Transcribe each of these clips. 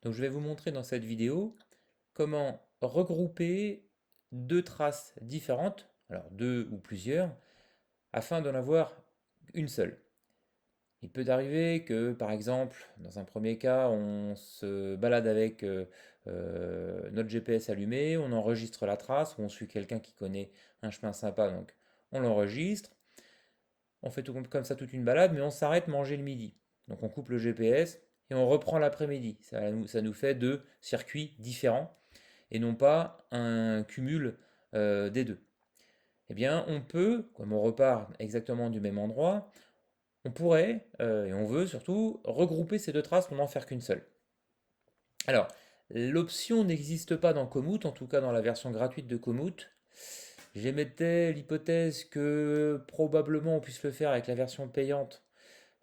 Donc je vais vous montrer dans cette vidéo comment regrouper deux traces différentes, alors deux ou plusieurs, afin d'en avoir une seule. Il peut arriver que, par exemple, dans un premier cas, on se balade avec notre GPS allumé, on enregistre la trace, ou on suit quelqu'un qui connaît un chemin sympa, donc on l'enregistre. On fait tout comme ça toute une balade, mais on s'arrête manger le midi. Donc on coupe le GPS et on reprend l'après-midi. Ça nous fait deux circuits différents et non pas un cumul des deux. Eh bien, on peut, comme on repart exactement du même endroit, on pourrait, et on veut surtout, regrouper ces deux traces pour n'en faire qu'une seule. Alors, l'option n'existe pas dans Komoot, en tout cas dans la version gratuite de Komoot. J'émettais l'hypothèse que probablement on puisse le faire avec la version payante,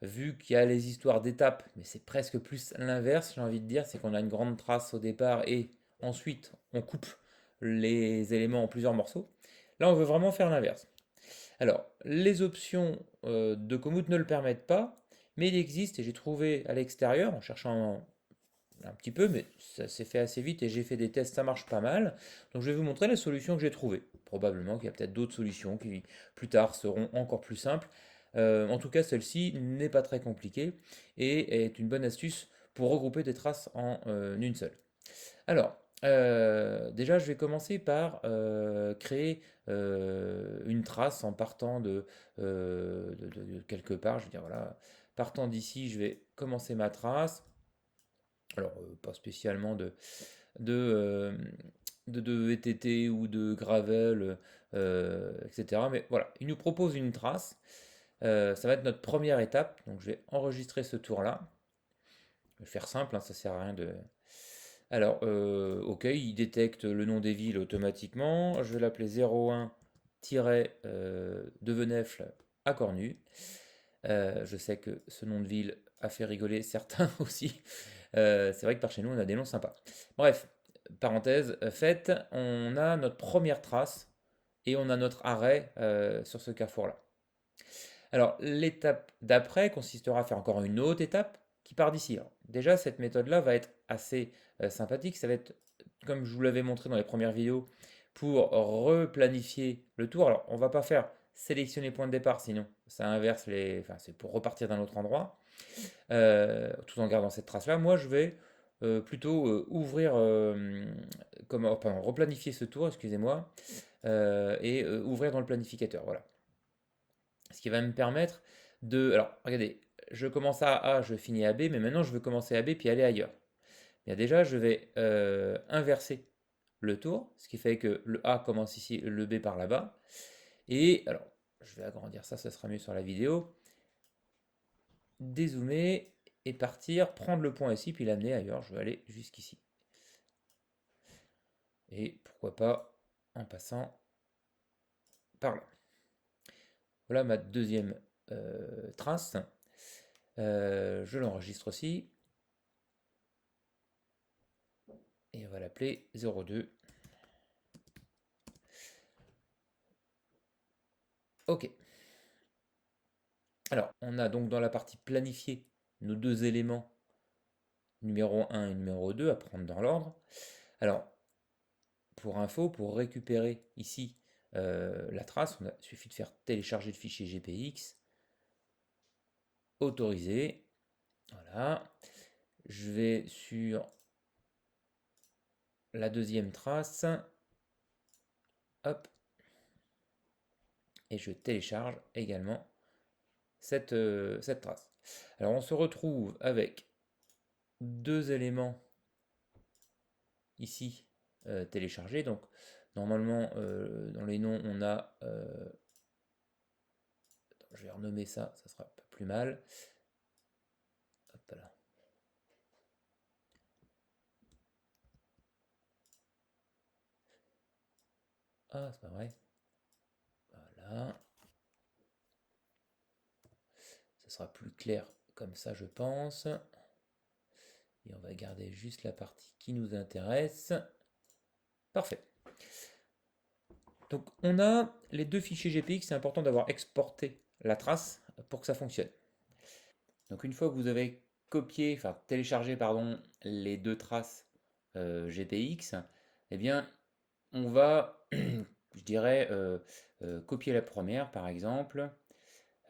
vu qu'il y a les histoires d'étapes, mais c'est presque plus l'inverse, j'ai envie de dire, c'est qu'on a une grande trace au départ et ensuite on coupe les éléments en plusieurs morceaux. Là, on veut vraiment faire l'inverse. Alors, les options de Komoot ne le permettent pas, mais il existe, et j'ai trouvé à l'extérieur, en cherchant un petit peu, mais ça s'est fait assez vite et j'ai fait des tests, ça marche pas mal. Donc je vais vous montrer la solution que j'ai trouvée. Probablement qu'il y a peut-être d'autres solutions qui plus tard seront encore plus simples. En tout cas, celle-ci n'est pas très compliquée et est une bonne astuce pour regrouper des traces en une seule. Alors, déjà, je vais commencer par créer une trace en partant de quelque part. Je vais dire, voilà, partant d'ici, je vais commencer ma trace. Alors, pas spécialement de, euh, de VTT ou de gravel, etc. Mais voilà, il nous propose une trace. Ça va être notre première étape. Donc, je vais enregistrer ce tour-là. Je vais faire simple, hein, ça sert à rien de. Alors, ok, il détecte le nom des villes automatiquement. Je vais l'appeler 01-de Venefle à Cornu. Je sais que ce nom de ville a fait rigoler certains aussi. C'est vrai que par chez nous, on a des noms sympas. Bref, parenthèse faite, on a notre première trace et on a notre arrêt sur ce carrefour-là. Alors, l'étape d'après consistera à faire encore une autre étape qui part d'ici. Alors, déjà, cette méthode-là va être assez sympathique. Ça va être, comme je vous l'avais montré dans les premières vidéos, pour replanifier le tour. Alors, on va pas faire sélectionner point de départ, sinon ça inverse les. Enfin, c'est pour repartir d'un autre endroit, tout en gardant cette trace-là. Moi, je vais plutôt ouvrir, pardon, replanifier ce tour, excusez-moi, et ouvrir dans le planificateur. Voilà. Ce qui va me permettre de. Alors, regardez, je commence à A, je finis à B, mais maintenant je veux commencer à B puis aller ailleurs. Bien déjà, je vais inverser le tour, ce qui fait que le A commence ici, le B par là-bas. Et alors, je vais agrandir ça, ça sera mieux sur la vidéo. Dézoomer et partir, prendre le point ici, puis l'amener ailleurs. Je vais aller jusqu'ici. Et pourquoi pas en passant par là. Voilà ma deuxième trace. Je l'enregistre aussi. Et on va l'appeler 02. Ok. Alors, on a donc dans la partie planifiée nos deux éléments numéro 1 et numéro 2 à prendre dans l'ordre. Alors, pour info, pour récupérer ici la trace, il suffit de faire télécharger le fichier GPX, autoriser. Voilà. Je vais sur la deuxième trace. Hop. Et je télécharge également cette trace. Alors on se retrouve avec deux éléments ici téléchargés. Donc normalement dans les noms on a... je vais renommer ça, ça sera pas plus mal. Hop là. Ah, c'est pas vrai. Voilà. Ça sera plus clair comme ça, je pense. Et on va garder juste la partie qui nous intéresse. Parfait. Donc on a les deux fichiers GPX, c'est important d'avoir exporté la trace pour que ça fonctionne. Donc une fois que vous avez copier, enfin télécharger, pardon, les deux traces GPX, eh bien, on va, je dirais, copier la première, par exemple.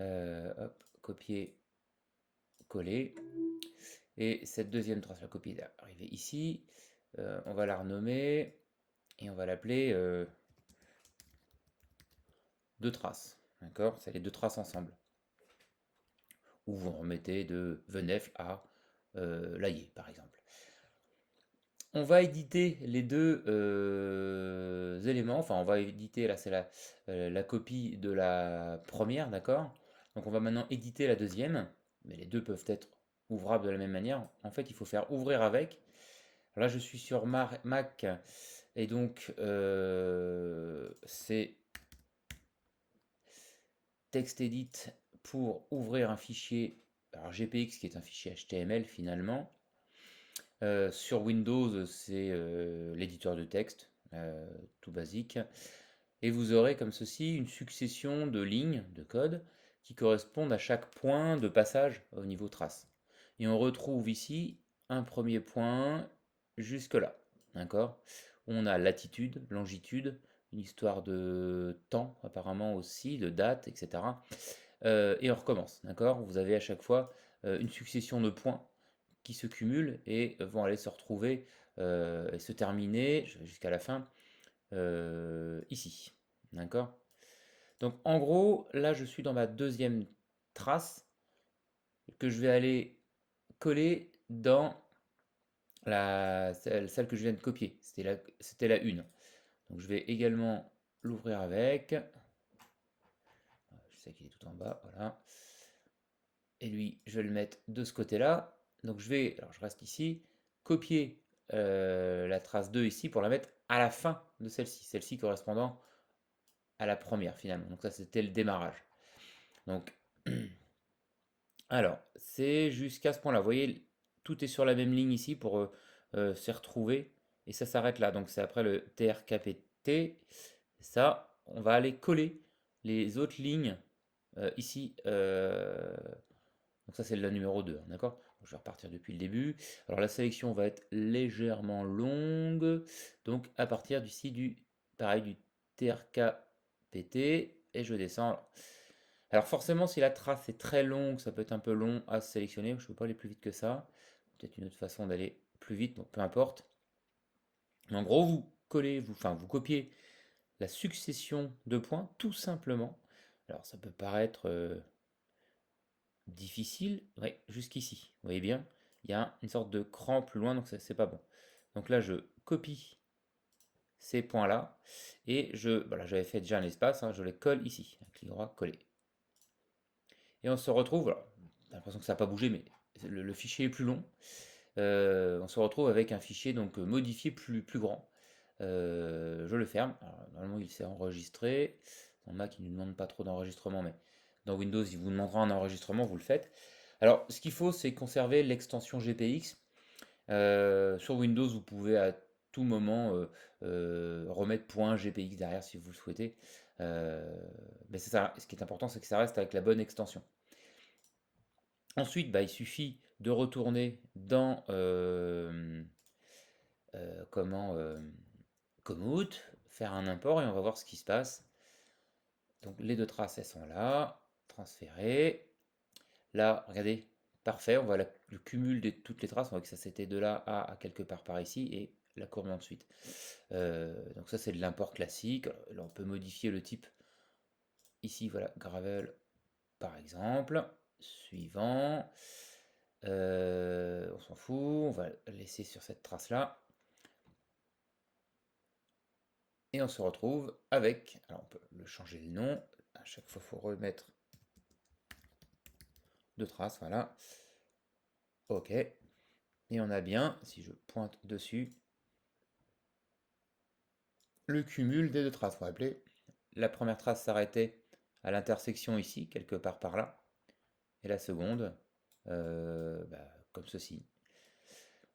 Hop, copier, coller. Et cette deuxième trace, la copie est arrivée ici. On va la renommer et on va l'appeler deux traces. D'accord? C'est les deux traces ensemble. Ou vous remettez de Venef à Laillé, par exemple. On va éditer les deux éléments. Enfin, on va éditer, là, c'est la copie de la première, d'accord? Donc, on va maintenant éditer la deuxième. Mais les deux peuvent être ouvrables de la même manière. En fait, il faut faire ouvrir avec. Là, je suis sur Mac et donc c'est TextEdit pour ouvrir un fichier, alors GPX qui est un fichier HTML finalement. Sur Windows, c'est l'éditeur de texte, tout basique. Et vous aurez comme ceci une succession de lignes de code qui correspondent à chaque point de passage au niveau trace. Et on retrouve ici un premier point jusque là. D'accord? On a latitude, longitude, une histoire de temps apparemment aussi, de date, etc. Et on recommence. D'accord? Vous avez à chaque fois une succession de points qui se cumulent et vont aller se retrouver et se terminer jusqu'à la fin ici. D'accord? Donc en gros, là je suis dans ma deuxième trace que je vais aller coller dans celle que je viens de copier. C'était la une. Donc je vais également l'ouvrir avec. Je sais qu'il est tout en bas, voilà. Et lui, je vais le mettre de ce côté-là. Donc alors je reste ici, copier la trace 2 ici pour la mettre à la fin de celle-ci correspondant à la première finalement. Donc ça c'était le démarrage. Donc alors c'est jusqu'à ce point-là. Vous voyez, tout est sur la même ligne ici pour s'y retrouver et ça s'arrête là. Donc c'est après le TRKPT. Ça, on va aller coller les autres lignes ici. Donc ça c'est le numéro 2, d'accord? Je vais repartir depuis le début. Alors la sélection va être légèrement longue. Donc à partir pareil, du TRKPT, et je descends. Alors forcément, si la trace est très longue, ça peut être un peu long à sélectionner. Je ne peux pas aller plus vite que ça. Peut-être une autre façon d'aller plus vite, donc peu importe. En gros, vous copiez la succession de points, tout simplement. Alors ça peut paraître difficile, ouais, jusqu'ici. Vous voyez bien, il y a une sorte de cran plus loin, donc c'est pas bon. Donc là, je copie ces points-là et voilà, j'avais fait déjà un espace, hein, je les colle ici. Un clic droit, coller. Et on se retrouve, alors, j'ai l'impression que ça n'a pas bougé, mais le fichier est plus long. On se retrouve avec un fichier donc modifié plus grand. Je le ferme. Alors, normalement, il s'est enregistré. Dans Mac, il ne nous demande pas trop d'enregistrement, mais dans Windows, il vous demandera un enregistrement, vous le faites. Alors, ce qu'il faut, c'est conserver l'extension GPX. Sur Windows, vous pouvez à tout moment remettre .gpx derrière si vous le souhaitez. Mais c'est ça. Ce qui est important, c'est que ça reste avec la bonne extension. Ensuite, bah, il suffit de retourner dans Komoot, faire un import et on va voir ce qui se passe. Donc les deux traces, elles sont là, transférées. Là, regardez, parfait, on voit le cumul de toutes les traces, on voit que ça c'était de là à quelque part par ici et la courbe ensuite. Donc ça c'est de l'import classique. Là on peut modifier le type. Ici voilà, gravel par exemple. Suivant. On s'en fout, on va laisser sur cette trace là. Et on se retrouve avec, alors on peut le changer le nom, à chaque fois il faut remettre deux traces, voilà. Ok. Et on a bien, si je pointe dessus, le cumul des deux traces. Vous vous rappelez, la première trace s'arrêtait à l'intersection ici, quelque part par là. Et la seconde, comme ceci.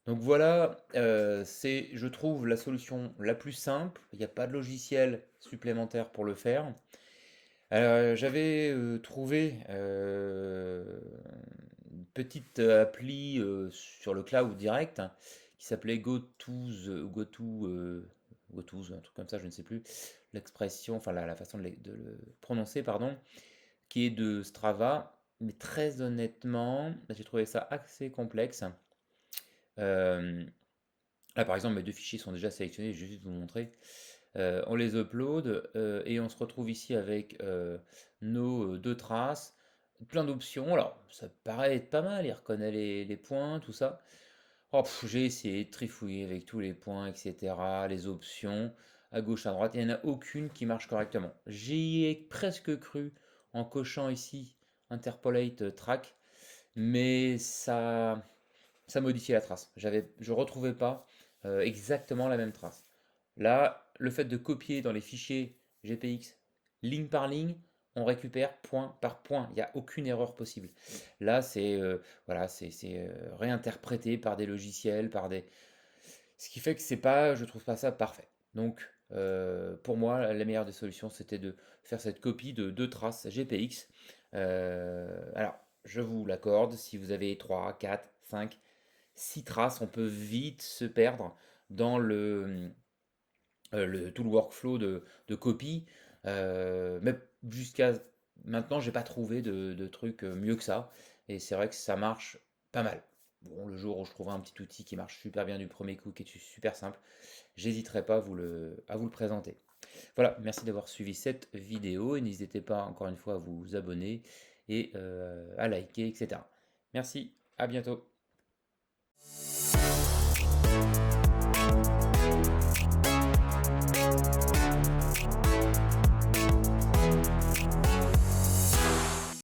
Donc voilà, c'est, je trouve, la solution la plus simple. Il n'y a pas de logiciel supplémentaire pour le faire. J'avais trouvé une petite appli sur le cloud direct hein, qui s'appelait GoToOs, un truc comme ça, je ne sais plus l'expression, enfin la façon de le prononcer, pardon, qui est de Strava. Mais très honnêtement, j'ai trouvé ça assez complexe. Euh, Là, par exemple, mes deux fichiers sont déjà sélectionnés, je vais juste vous montrer. On les upload et on se retrouve ici avec nos deux traces, plein d'options. Alors, ça paraît être pas mal, il reconnaît les points, tout ça. Oh, j'ai essayé de trifouiller avec tous les points, etc., les options, à gauche, à droite. Il n'y en a aucune qui marche correctement. J'y ai presque cru en cochant ici Interpolate Track, mais ça modifiait la trace. Je retrouvais pas exactement la même trace. Là, le fait de copier dans les fichiers GPX ligne par ligne, on récupère point par point. Il n'y a aucune erreur possible. Là, c'est voilà, réinterprété par des logiciels, ce qui fait que c'est pas, je trouve pas ça parfait. Donc, pour moi, la meilleure des solutions, c'était de faire cette copie de deux traces GPX. Alors, je vous l'accorde, si vous avez 3, 4, 5, 6 traces, on peut vite se perdre dans tout le workflow de copie. Mais jusqu'à maintenant, j'ai pas trouvé de truc mieux que ça. Et c'est vrai que ça marche pas mal. Bon, le jour où je trouverai un petit outil qui marche super bien du premier coup, qui est super simple, j'hésiterai pas à vous le présenter. Voilà, merci d'avoir suivi cette vidéo et n'hésitez pas encore une fois à vous abonner et à liker, etc. Merci, à bientôt.